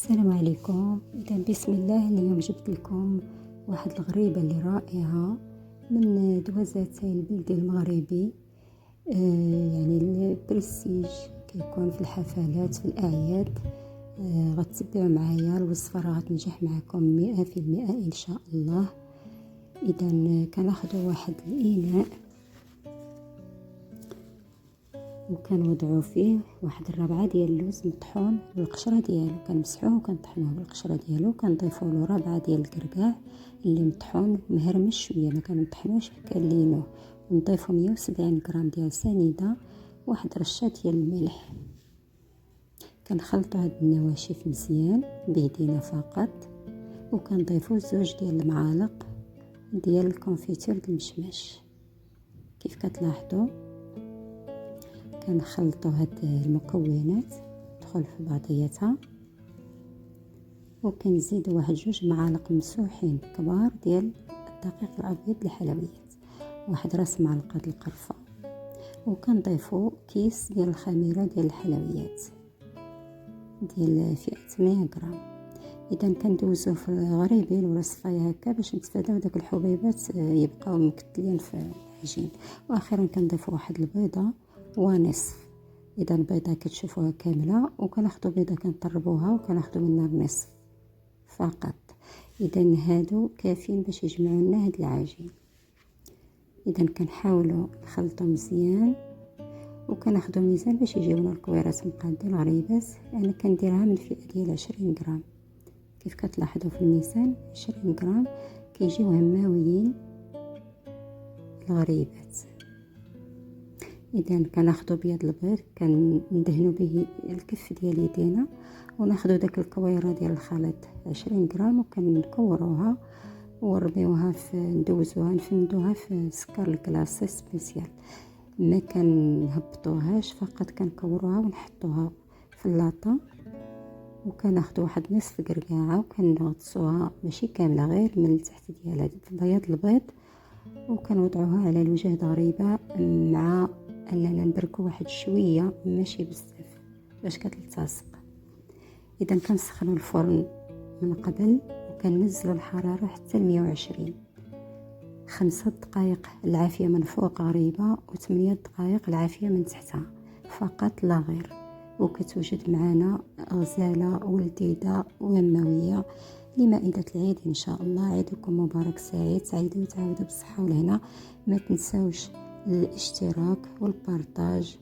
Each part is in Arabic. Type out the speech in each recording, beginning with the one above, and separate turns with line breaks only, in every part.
السلام عليكم. إذا بسم الله، اليوم جبت لكم واحد الغريبة اللي رائعة من دوازاتي البلد المغربي. يعني البريستيج كيكون في الحفلات في الأعياد. غتتبعوا معايا الوصفة، راه غتنجح معكم 100% إن شاء الله. إذا كناخدو واحد الإناء وكنوضعوا فيه واحد الربعة ديال اللوز مطحون بالقشره ديالو، كنمسحوه وكنطحنوه بالقشره ديالو، كنضيفوا له ربعة ديال الكركاع اللي مطحون مهرمش شويه، ما كنطحنوش كنلينوه، ونضيفوا 170 غرام ديال سنيده، واحد رشه ديال الملح. كنخلطوا هاد النواشف مزيان بيدينا فقط، وكنضيفوا 2 ديال المعالق ديال الكونفيتور د المشماش. كيف كتلاحظوا كنخلطوا هاد المكونات تدخل في بعضياتها، وكنزيد واحد 2 معالق مسوحين كبار ديال الدقيق الابيض الحلويات، واحد راس معلقه القرفه، وكنضيفوا كيس ديال الخميره ديال الحلويات ديال فئه 100 غرام. اذا كندوزو في الغريبي ولا الصفايه هكا باش نتفاداو داك الحبيبات يبقاو مكتلين في العجين. واخيرا كنضيفوا واحد البيضه ونصف. اذا البيضه كتشوفوها كامله، وكناخذوا بيضه كنطربوها وكناخذوا منها النصف فقط. اذا هادو كافيين باش يجمعوا لنا هاد العجين. اذا كنحاولوا نخلطوا مزيان، وكناخذوا ميزان باش يجيونا الكويرات مقادين الغريبات. انا كنديرها من فئه ديال 20 غرام. كيف كتلاحظوا في الميزان 20 غرام كيجيو هماويين الغريبات. اذا كناخذوا بيض البيض كندهنوا به الكف ديال يدينا، وناخذوا داك الكويره ديال الخليط 20 غرام وكنكوروها ونرميوها ندوزوها نفندوها في سكر الكلاصي سبيسيال. ما كنهبطوهاش، فقط كنكوروها ونحطوها في اللاطه، وكناخذوا واحد نصف قرقاعه وكنغطسوها ماشي كامله غير من التحت ديالها بياض البيض، وكنوضعوها على الوجه ضريبه، مع اننا نبركو واحد شويه ماشي بزاف باش كتلتصق. اذا كنسخنوا الفرن من قبل وكننزلوا الحراره حتى 120. 5 دقائق العافيه من فوق غريبه، و8 دقائق العافيه من تحتها فقط لا غير. وكتوجد معنا غزاله ولذيذه وهمويه لمائدة العيد إن شاء الله. عيدكم مبارك سعيد، سعيدة وتعودوا بالصحة والهنا. ما تنسوش الاشتراك والبارطاج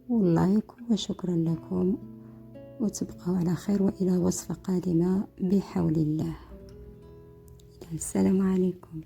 واللايك، وشكرا لكم، وتبقوا على خير، وإلى وصفة قادمة بحول الله. السلام عليكم.